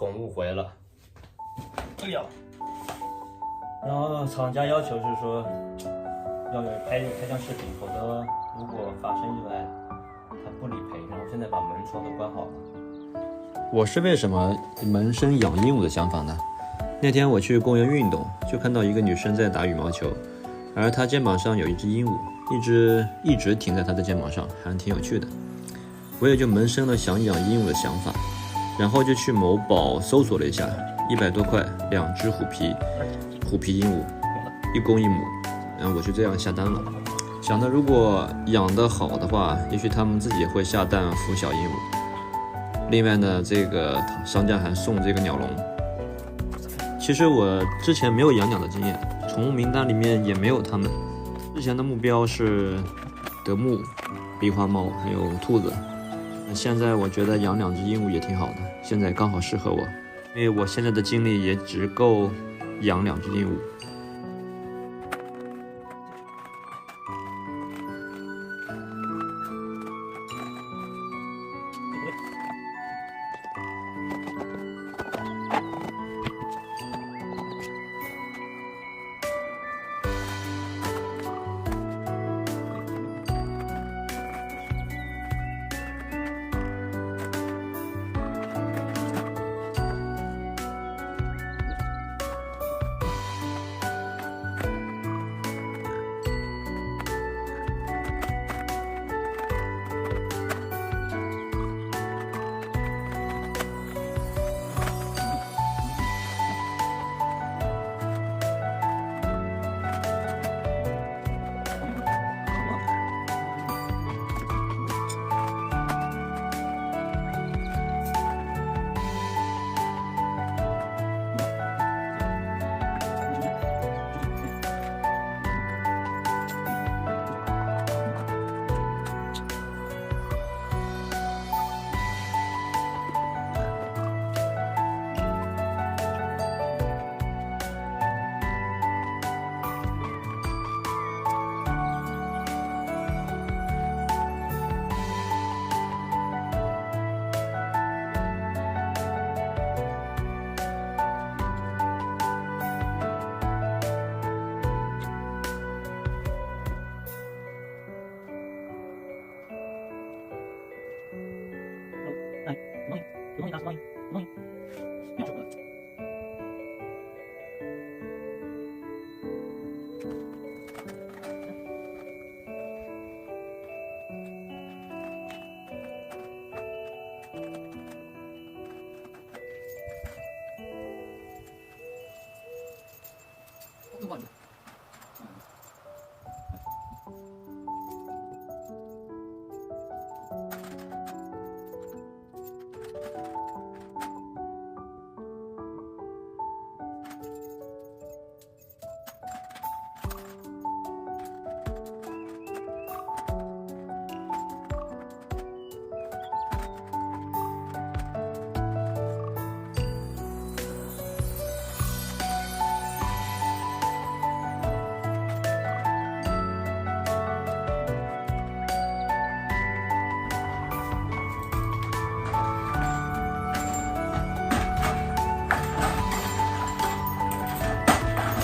宠物回了。哎呀，然后厂家要求是说要有开箱视频，否则如果发生意外，他不理赔。然后现在把门窗都关好了。我是为什么萌生养鹦鹉的想法呢？那天我去公园运动，就看到一个女生在打羽毛球，而她肩膀上有一只鹦鹉，一直停在她的肩膀上，还挺有趣的。我也就萌生了想养鹦鹉的想法，然后就去某宝搜索了一下，100多块2只虎皮鹦鹉，1公1母，然后我就这样下单了。想的如果养得好的话，也许他们自己会下蛋孵小鹦鹉。另外呢，这个商家还送这个鸟笼。其实我之前没有养鸟的经验，宠物名单里面也没有它们。之前的目标是德牧、狸花猫还有兔子。现在我觉得养2只鹦鹉也挺好的，现在刚好适合我，因为我现在的精力也只够养2只鹦鹉。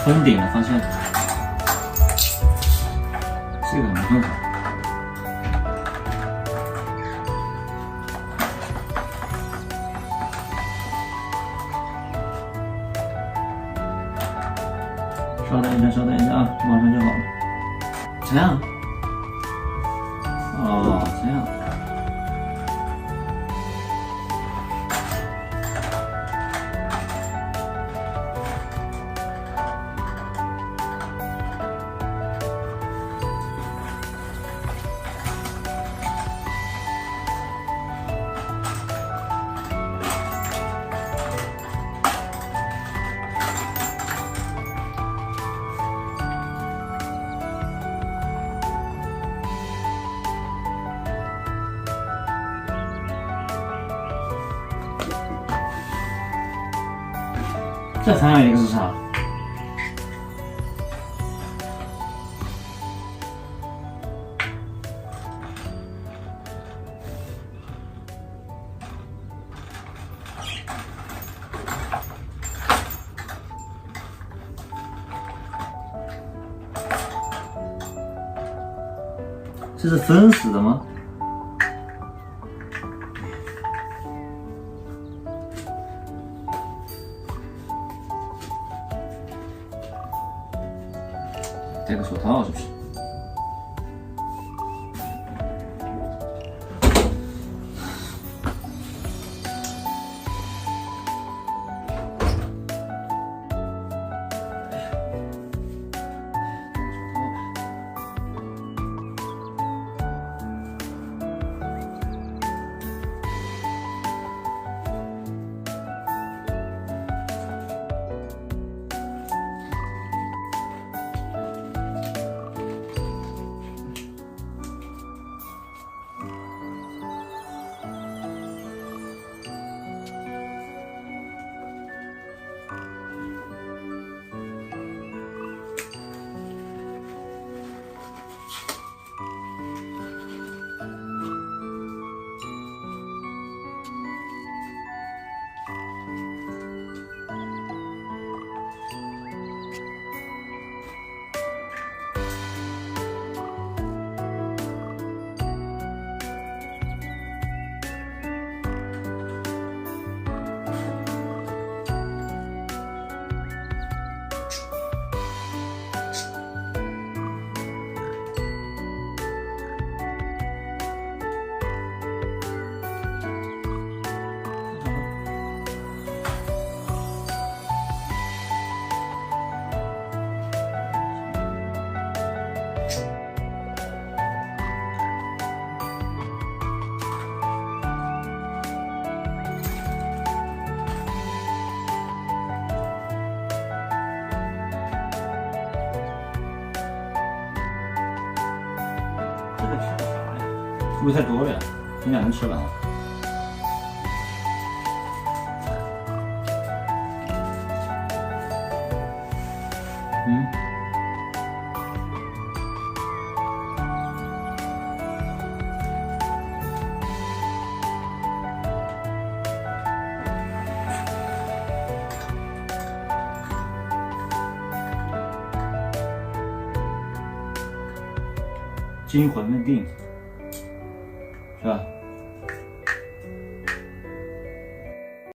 封顶了，发现这个没办法。稍等一下啊，马上就好了。这样？哦，这样。这还有一个是啥？这是分死的吗？戴个手套是不是？这个吃的啥呀？是不是太多了呀？你俩能吃完？惊魂未定，是吧？